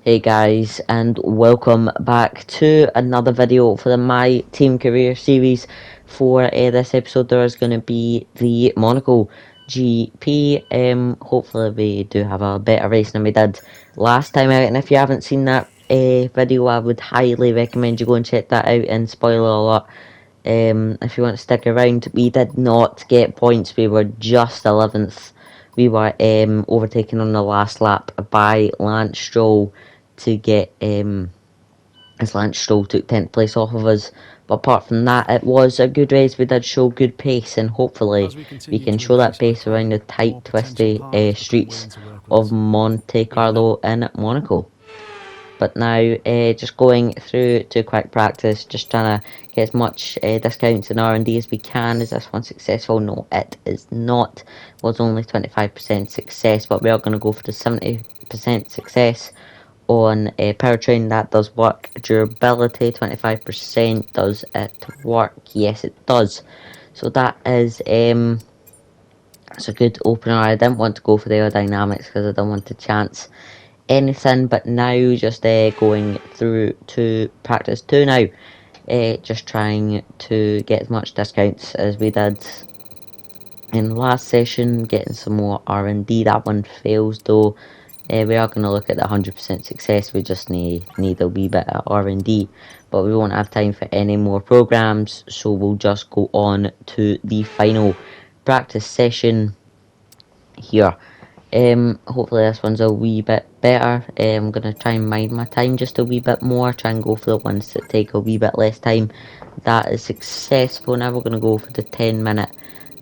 Hey guys, and welcome back to another video for the My Team Career series. For this episode, there is going to be the Monaco GP. Hopefully we do have a better race than we did last time out, and if you haven't seen that video, I would highly recommend you go and check that out. And spoiler alert, if you want to stick around, we did not get points. We were just 11th. We were overtaken on the last lap by Lance Stroll to get as Lance Stroll took 10th place off of us. But apart from that, it was a good race. We did show good pace, and hopefully we can show that pace around the tight, twisty streets of Monte Carlo in Monaco. But now, just going through to quick practice, just trying to get as much discounts and R&D as we can. Is this one successful? No, it is not. It was only 25% success, but we are going to go for the 70% success on powertrain. That does work. Durability 25%. Does it work? Yes, it does. So that is it's a good opener. I didn't want to go for the aerodynamics because I don't want to chance anything, but now just going through to practice 2 now. Just trying to get as much discounts as we did in the last session, getting some more R&D. That one fails though. We are going to look at the 100% success. We just need a wee bit of R&D, but we won't have time for any more programs, so we'll just go on to the final practice session here. Hopefully this one's a wee bit better. I'm going to try and mind my time just a wee bit more, try and go for the ones that take a wee bit less time. That is successful. Now we're going to go for the 10-minute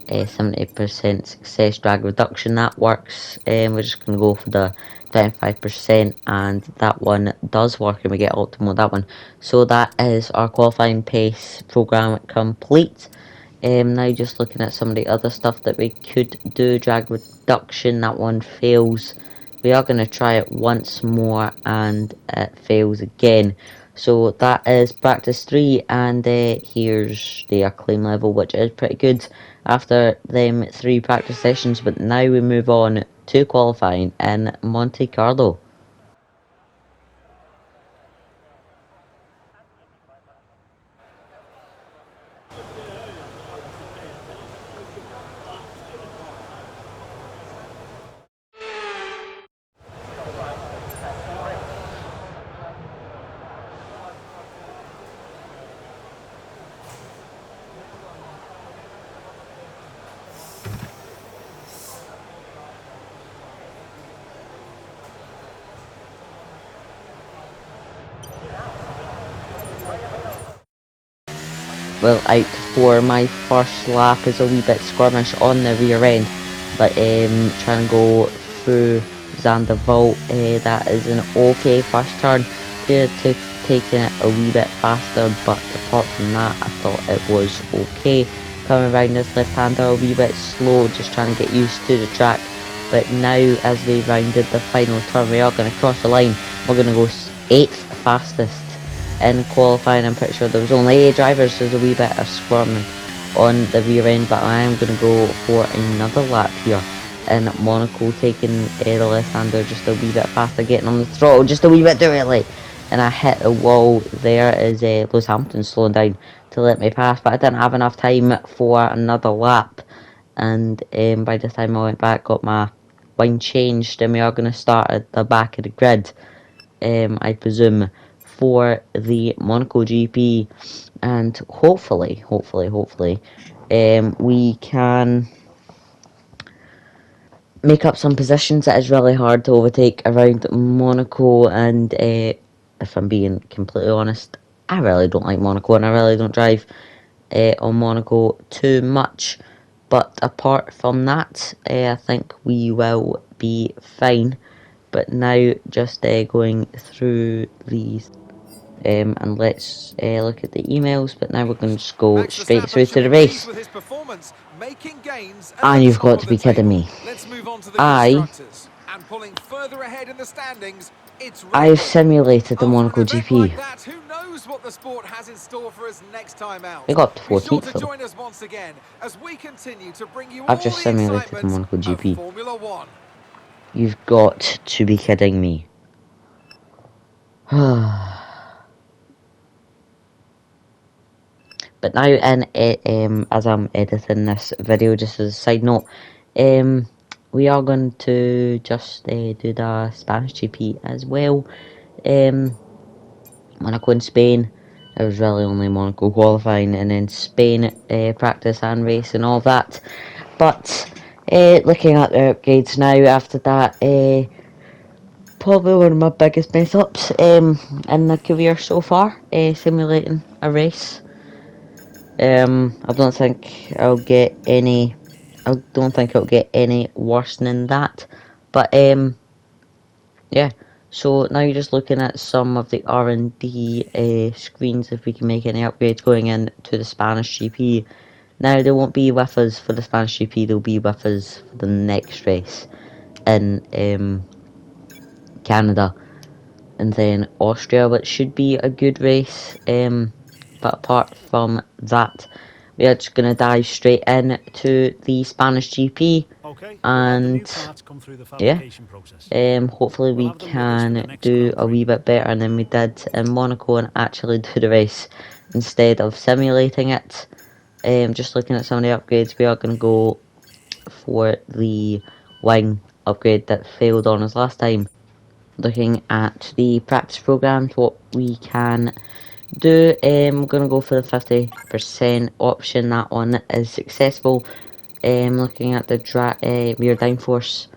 70% success drag reduction. That works. We're just going to go for the 25%, and that one does work, and we get optimal that one. So that is our qualifying pace program complete. Now just looking at some of the other stuff that we could do. Drag reduction, that one fails. We are going to try it once more, and it fails again. So that is practice 3, and here's the acclaim level, which is pretty good after them 3 practice sessions. But now we move on to qualifying in Monte Carlo. Well, out for my first lap is a wee bit skirmish on the rear end, but trying to go through Zandervault. That is an okay first turn. Could have taken it a wee bit faster, but apart from that, I thought it was okay. Coming around this left-hander a wee bit slow, just trying to get used to the track. But now, as we rounded the final turn, we are going to cross the line. We're going to go 8th fastest in qualifying. I'm pretty sure there was only 8 drivers, so there's a wee bit of squirming on the rear end, but I am going to go for another lap here in Monaco, taking the left-hander just a wee bit faster, getting on the throttle just a wee bit too early, and I hit a wall there as Lewis Hamilton slowing down to let me pass, but I didn't have enough time for another lap, and by the time I went back, got my wing changed, and we are going to start at the back of the grid, I presume, for the Monaco GP, and hopefully, we can make up some positions. It is really hard to overtake around Monaco, and if I'm being completely honest, I really don't like Monaco, and I really don't drive on Monaco too much. But apart from that, I think we will be fine. But now, just going through these, and let's look at the emails. But now we're going to just go straight through to the race. And you've got to be kidding me. I've simulated the Monaco GP. We got to 14th though. I've just simulated the Monaco GP. You've got to be kidding me. But now, as I'm editing this video, just as a side note, we are going to just do the Spanish GP as well. Monaco and Spain, it was really only Monaco qualifying, and then Spain practice and race and all that. But looking at the upgrades now after that, probably one of my biggest mess ups in the career so far, simulating a race. I don't think I'll get any. I don't think it'll get any worse than that. But yeah. So now you're just looking at some of the R&D screens if we can make any upgrades going into the Spanish GP. Now they won't be with us for the Spanish GP. They'll be with us for the next race in Canada and then Austria, which should be a good race. But apart from that, we are just going to dive straight in to the Spanish GP, and yeah, hopefully we can do a wee bit better than we did in Monaco and actually do the race instead of simulating it. Just looking at some of the upgrades, we are going to go for the wing upgrade that failed on us last time. Looking at the practice programs, what we can do, I'm going to go for the 50% option. That one is successful. Looking at the rear downforce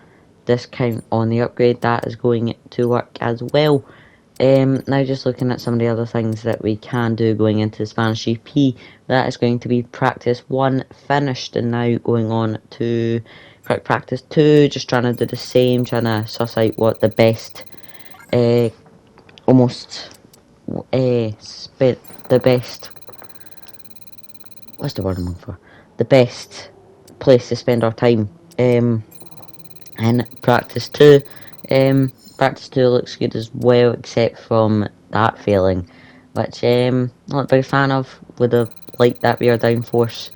discount on the upgrade, that is going to work as well. Now just looking at some of the other things that we can do going into the Spanish GP, that is going to be practice 1 finished, and now going on to practice 2, just trying to do the same, trying to suss out what the best, the best, what's the word I'm looking for? The best place to spend our time. In practice 2. Practice 2 looks good as well, except from that failing, which not a big fan of. Would have liked that rear downforce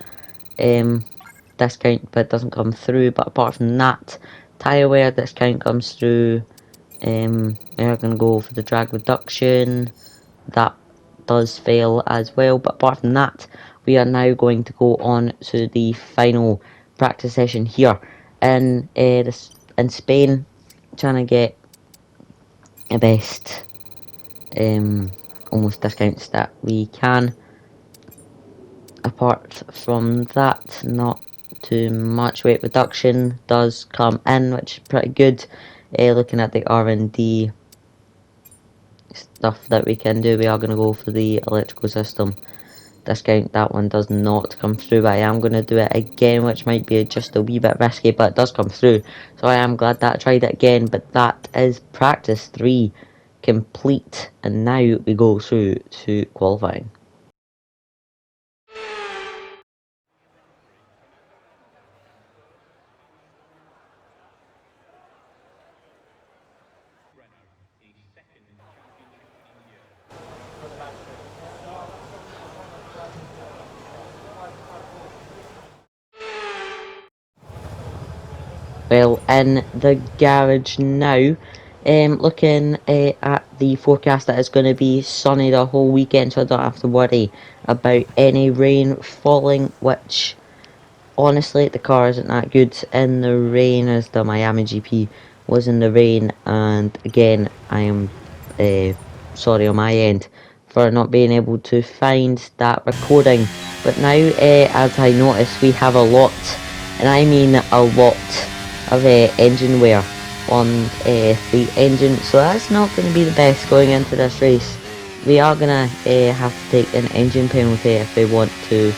discount, but it doesn't come through. But apart from that, tyre wear discount comes through. We are going to go for the drag reduction. That does fail as well, but apart from that, we are now going to go on to the final practice session here in Spain, trying to get the best almost discounts that we can. Apart from that, not too much. Weight reduction does come in, which is pretty good. Looking at the R&D stuff that we can do, we are going to go for the electrical system discount. That one does not come through, but I am going to do it again, which might be just a wee bit risky, but it does come through, so I am glad that I tried it again. But that is practice 3 complete, and now we go through to qualifying. Well, in the garage now, looking at the forecast, that is going to be sunny the whole weekend, so I don't have to worry about any rain falling, which honestly the car isn't that good in the rain, as the Miami GP was in the rain. And again, I am sorry on my end for not being able to find that recording, but now as I notice, we have a lot, and I mean a lot, of engine wear on the engine, so that's not going to be the best going into this race. We are going to have to take an engine penalty if we want to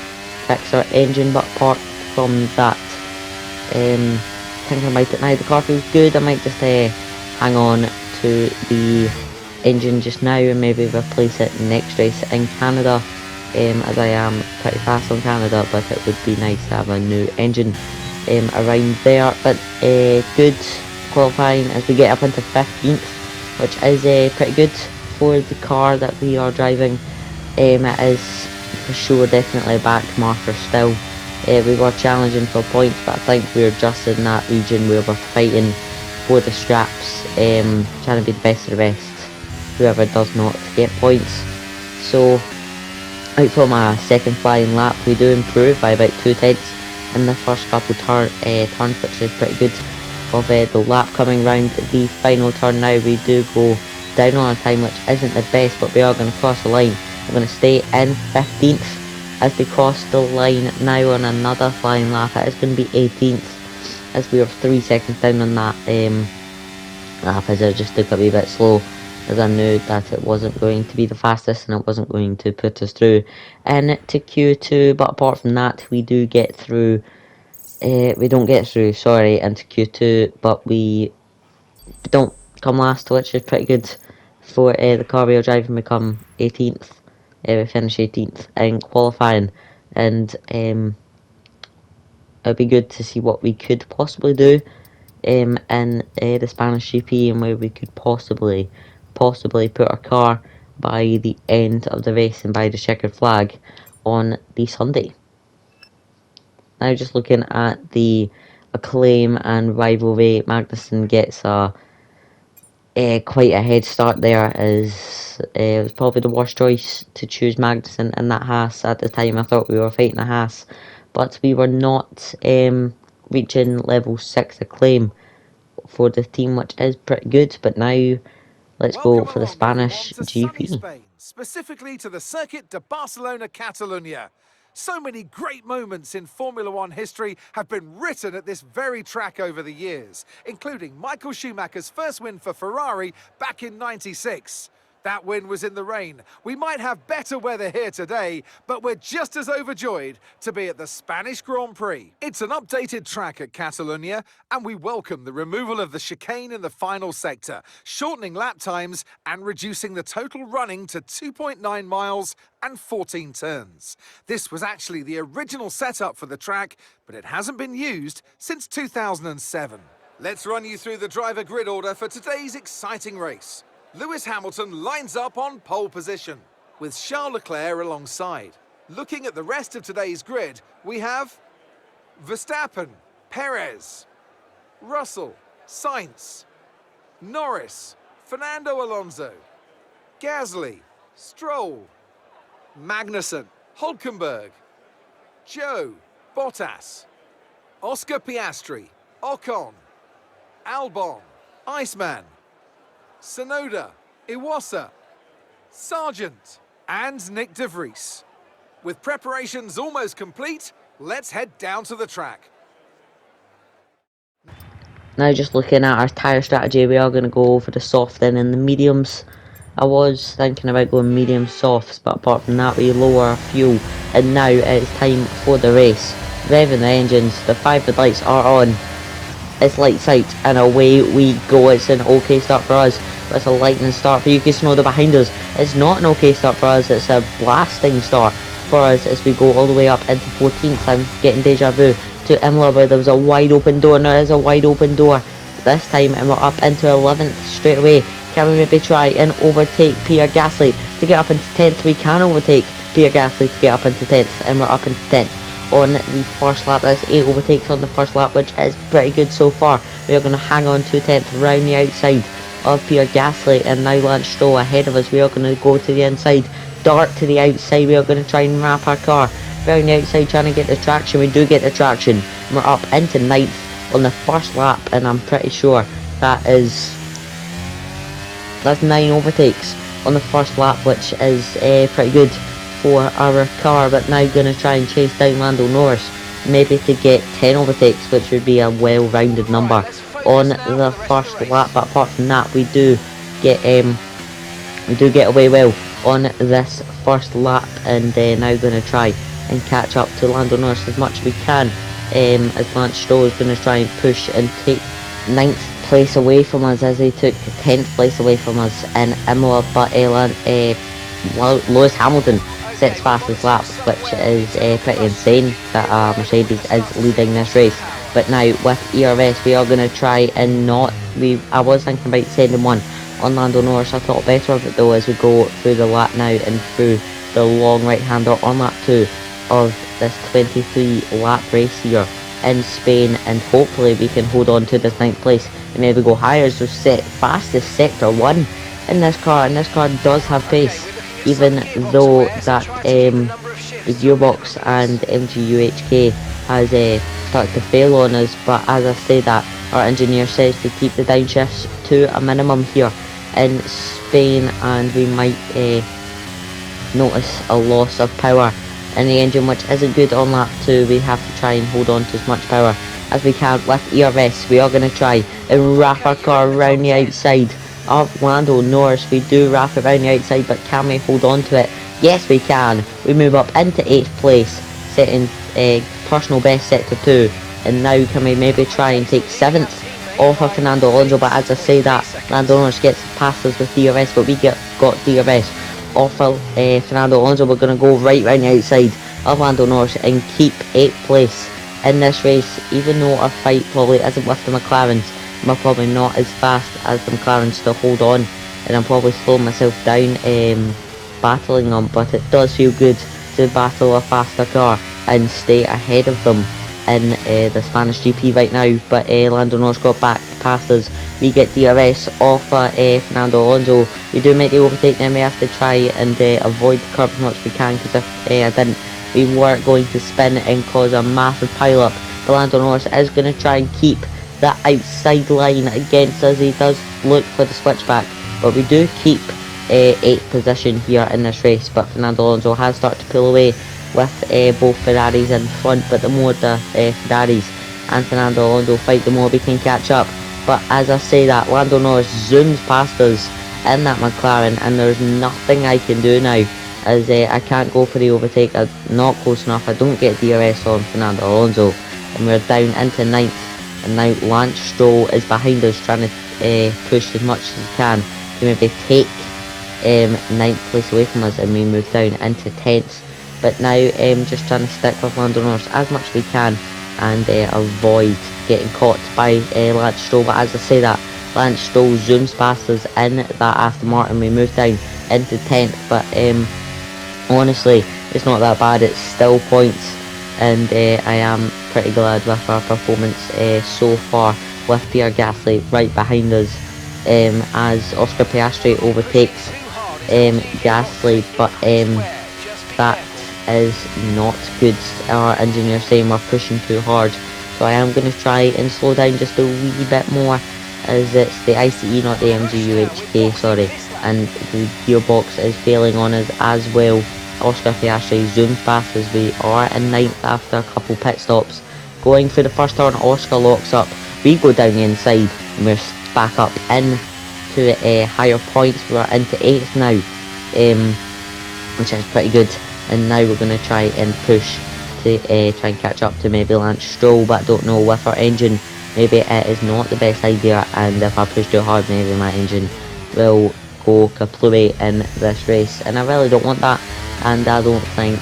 fix our engine, but apart from that, thinking about it now, the car feels good. I might just hang on to the engine just now and maybe replace it next race in Canada, as I am pretty fast on Canada, but it would be nice to have a new engine around there. But good qualifying as we get up into 15th, which is pretty good for the car that we are driving. It is for sure definitely a back marker still. We were challenging for points, but I think we were just in that region where we're fighting for the scraps, trying to be the best of the best. whoever does not get points. So out from a second flying lap, we do improve by about 2/10 in the first couple turns, which is pretty good. Of the lap coming round the final turn now, we do go down on a time which isn't the best, but we are going to cross the line. We're going to stay in 15th as we cross the line now on another flying lap. It is going to be 18th as we are 3 seconds down on that lap, as I just took a wee bit slow, as I knew that it wasn't going to be the fastest and it wasn't going to put us through into Q2. But apart from that, we do get through. We don't get through, sorry, into Q2, but we don't come last, which is pretty good for the car we are driving. We come 18th. We finish 18th in qualifying, and it'll be good to see what we could possibly do in the Spanish GP, and where we could possibly put our car by the end of the race and by the checkered flag on the Sunday. Now just looking at the acclaim and rivalry, Magnussen gets quite a head start there, as it was probably the worst choice to choose Magnussen in that Haas at the time. I thought we were fighting a Haas, but we were not reaching level 6 acclaim for the team, which is pretty good. But now let's go for the Spanish GP. Spain, specifically to the Circuit de Barcelona, Catalunya. So many great moments in Formula One history have been written at this very track over the years, including Michael Schumacher's first win for Ferrari back in '96. That win was in the rain. We might have better weather here today, but we're just as overjoyed to be at the Spanish Grand Prix. It's an updated track at Catalunya, and we welcome the removal of the chicane in the final sector, shortening lap times and reducing the total running to 2.9 miles and 14 turns. This was actually the original setup for the track, but it hasn't been used since 2007. Let's run you through the driver grid order for today's exciting race. Lewis Hamilton lines up on pole position, with Charles Leclerc alongside. Looking at the rest of today's grid, we have Verstappen, Perez, Russell, Sainz, Norris, Fernando Alonso, Gasly, Stroll, Magnussen, Hülkenberg, Joe, Bottas, Oscar Piastri, Ocon, Albon, Iceman, Tsunoda, Iwasa, Sargent, and Nick de Vries. With preparations almost complete, let's head down to the track. Now just looking at our tyre strategy, we are going to go for the soft and the mediums. I was thinking about going medium softs, but apart from that we lower our fuel, and now it's time for the race. Revving the engines, the 5 red lights are on. It's lights out and away we go. It's an okay start for us, but it's a lightning start for Yuki Tsunoda behind us. It's not an okay start for us, it's a blasting start for us as we go all the way up into 14th. I'm getting deja vu to Imola, where there was a wide open door. Now there's a wide open door this time, and we're up into 11th straight away. Can we maybe try and overtake Pierre Gasly to get up into 10th? We can overtake Pierre Gasly to get up into 10th, and we're up into 10th on the first lap. That's 8 overtakes on the first lap, which is pretty good so far. We are going to hang on to 10th round the outside of Pierre Gasly, and now Lance Stroll ahead of us. We are going to go to the inside, dart to the outside. We are going to try and wrap our car around the outside, trying to get the traction. We do get the traction. We're up into 9th on the first lap, and I'm pretty sure that's 9 overtakes on the first lap, which is pretty good for our car. But now going to try and chase down Lando Norris, maybe to get 10 overtakes, which would be a well-rounded number on the first lap. But apart from that, we do get away well on this first lap, and now going to try and catch up to Lando Norris as much as we can, as Lance Stroll is going to try and push and take 9th place away from us, as he took 10th place away from us in Imola. But Lewis Hamilton sets fastest laps, which is pretty insane that Mercedes is leading this race. But now with ERS, we are going to try and I was thinking about sending one on Lando Norris. I thought better of it though, as we go through the lap now and through the long right hander on lap 2 of this 23 lap race here in Spain, and hopefully we can hold on to this 9th place and maybe go higher. So set fastest sector 1 in this car, and this car does have pace, even though that the gearbox and MGUHK has started to fail on us. But as I say that, our engineer says to keep the downshifts to a minimum here in Spain, and we might notice a loss of power in the engine, which isn't good on lap 2. We have to try and hold on to as much power as we can with ERS. We are going to try and wrap our car around the outside of Lando Norris. We do wrap it around the outside, but can we hold on to it? Yes, we can. We move up into 8th place, setting personal best set to 2, and now can we maybe try and take 7th off of Fernando Alonso? But as I say that, Lando Norris gets past us with DRS, but we got DRS off of Fernando Alonso. We're going to go right round the outside of Lando Norris and keep 8th place in this race, even though our fight probably isn't with the McLarens. We're probably not as fast as the McLarens to hold on, and I'm probably slowing myself down battling them, but it does feel good to battle a faster car and stay ahead of them in the Spanish GP right now. But Lando Norris got back past us. We get DRS off Fernando Alonso. We do make the overtake, then we have to try and avoid the curb as much as we can, because if I didn't, we were going to spin and cause a massive pile up. But Lando Norris is going to try and keep that outside line against us. He does look for the switchback, but we do keep 8th position here in this race. But Fernando Alonso has started to pull away with both Ferraris in front, but the more the Ferraris and Fernando Alonso fight, the more we can catch up. But as I say that, Lando Norris zooms past us in that McLaren, and there's nothing I can do now, as I can't go for the overtake. I'm not close enough. I don't get DRS on Fernando Alonso, and we're down into 9th. And now Lance Stroll is behind us, trying to push as much as he can to maybe take 9th place away from us, and we move down into 10th. But now just trying to stick with Lando Norris as much as we can and avoid getting caught by Lance Stroll. But as I say that, Lance Stroll zooms past us in that Aston Martin. We move down into 10th, but honestly, it's not that bad. It's still points, and I am pretty glad with our performance so far, with Pierre Gasly right behind us as Oscar Piastri overtakes Gasly. But that is not good. Our engineer saying we're pushing too hard, so I am going to try and slow down just a wee bit more, as it's the ICE, not the MGUHK, sorry, and the gearbox is failing on us as well. Oscar Piastri zooms past us. We are in 9th after a couple pit stops. Going through the first turn, Oscar locks up. We go down the inside, and we're back up into higher points. We're into 8th now, which is pretty good. And now we're going to try and push to try and catch up to maybe Lance Stroll, but I don't know, with our engine, maybe it is not the best idea, and if I push too hard, maybe my engine will go kaplowy in this race, and I really don't want that, and I don't think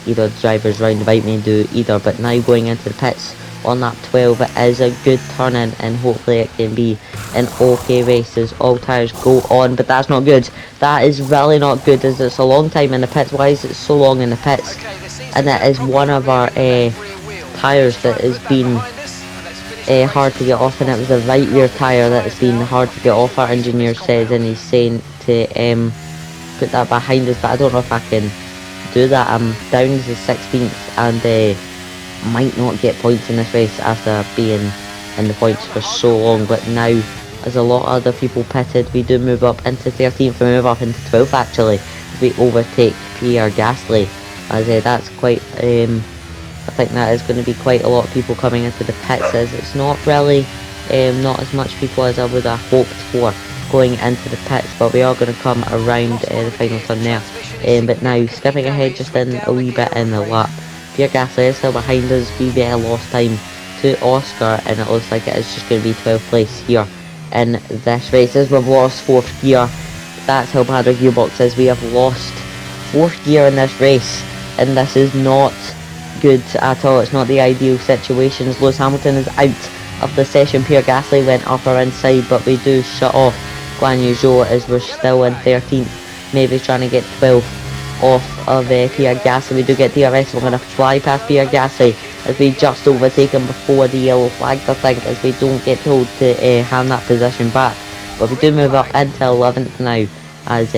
either drivers round about me do either. But now going into the pits on lap 12, it is a good turn in, and hopefully it can be an okay race as all tyres go on. But that's not good. That is really not good, as it's a long time in the pits. Why is it so long in the pits? And that is one of our tyres that has been hard to get off, and it was the right rear tyre that has been hard to get off, our engineer says, and he's saying to put that behind us, but I don't know if I can do that. I'm down to 16th and might not get points in this race after being in the points for so long. But now, as a lot of other people pitted, we do move up into 13th, we move up into 12th actually, we overtake Pierre Gasly, as that's quite I think that is going to be quite a lot of people coming into the pits, as it's not really not as much people as I would have hoped for going into the pits. But we are going to come around the final turn there. But now skipping ahead just in a wee bit in the lap, Pierre Gasly is still behind us. We lost time to Oscar, and it looks like it is just going to be 12th place here in this race, as we've lost 4th gear. That's how bad our gearbox is. We have lost 4th gear in this race, and this is not good at all. It's not the ideal situation. Lewis Hamilton is out of the session. Pierre Gasly went up our inside, but we do shut off Guan Yu Zhou, as we're still in 13th, maybe trying to get 12th off of Pierre Gasly. We do get DRS. We're going to fly past Pierre Gasly as we just overtake him before the yellow flag, I think, as we don't get told to hand that position back But we do move up into 11th now, as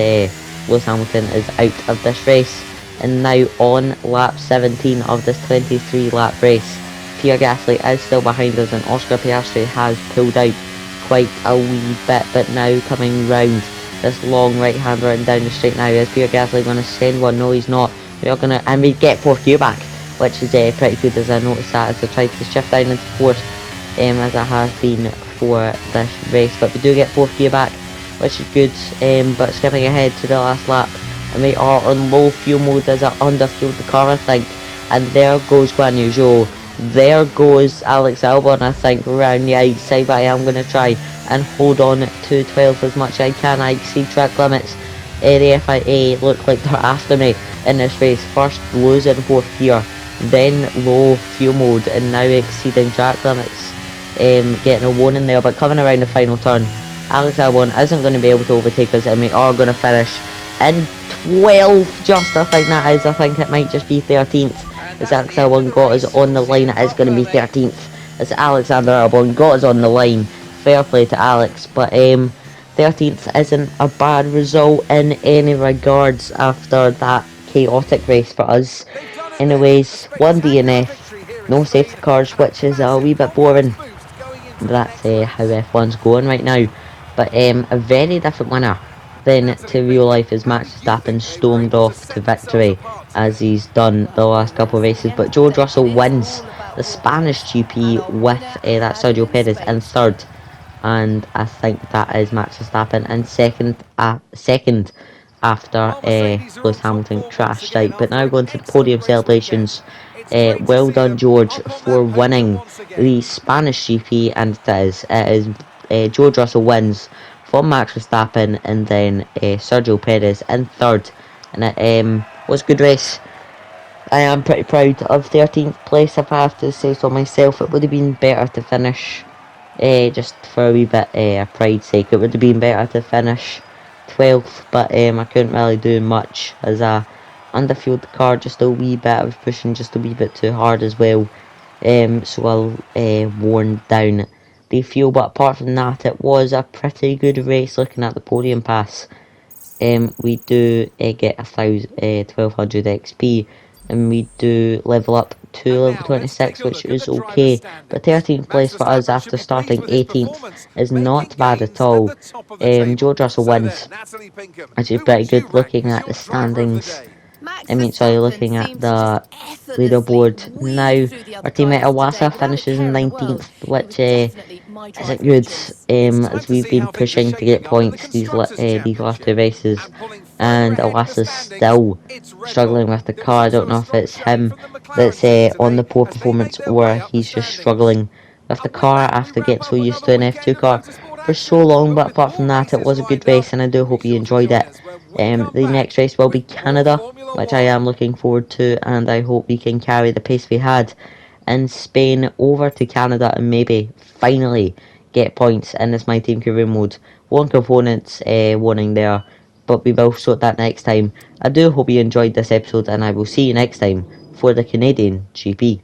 Lewis Hamilton is out of this race. And now on lap 17 of this 23 lap race, Pierre Gasly is still behind us, and Oscar Piastri has pulled out quite a wee bit, but now coming round this long right hander and down the straight now. Is Pierre Gasly going to send one? No, he's not. We're going to, and we get 4th gear back, which is pretty good, as I noticed that as I tried to shift down into 4th, as I have been for this race. But we do get 4th gear back, which is good. But skipping ahead to the last lap, and we are on low fuel mode as I underfueled the car, I think. And there goes Guan Yu Zhou. There goes Alex Albon, I think, around the outside, but I am going to try and hold on to 12th as much as I can. I exceed track limits. The FIA look like they're after me in this race. First losing 4th gear, then low fuel mode, and now exceeding track limits. Getting a warning there, but coming around the final turn, Alex Albon isn't going to be able to overtake us, and we are going to finish in 12th, just I think that is. I think it might just be 13th. As Alex Albon got us on the line, it is going to be 13th. As Alexander Albon got us on the line. Fair play to Alex, but 13th isn't a bad result in any regards after that chaotic race for us. Anyways, 1 DNF, no safety cars, which is a wee bit boring. That's how F1's going right now. But a very different winner than to real life, as Max Verstappen stormed off to victory as he's done the last couple of races. But George Russell wins the Spanish GP with that Sergio Perez in 3rd, and I think that is Max Verstappen in second after Lewis Hamilton crashed out. But now going to the podium celebrations. Well done, George, for winning the Spanish GP, and it is George Russell wins from Max Verstappen, and then Sergio Perez in 3rd, and it was a good race. I am pretty proud of 13th place, if I have to say so myself. It would have been better to finish, just for a wee bit of pride's sake, it would have been better to finish 12th, but I couldn't really do much as I underfueled the car just a wee bit. I was pushing just a wee bit too hard as well, so I worn down the fuel. But apart from that, it was a pretty good race. Looking at the podium pass, we do get 1200 XP, and we do level up to level 26, which is okay. But 13th place for us after starting 18th is not bad at all. George Russell wins, which is pretty good. Looking at the standings, looking at the leaderboard now, our teammate Iwasa finishes in 19th, which isn't good, as we've been pushing to get points these last 2 races, and Iwasa's still struggling with the car. I don't know if it's him that's on the poor performance, or he's just struggling with the car after getting so used to an F2 car for so long. But apart from that, it was a good race, and I do hope you enjoyed it. The next race will be Canada, which I am looking forward to, and I hope we can carry the pace we had in Spain over to Canada and maybe finally get points in this My Team Career mode. One component's warning there, but we will sort that next time. I do hope you enjoyed this episode, and I will see you next time for the Canadian GP.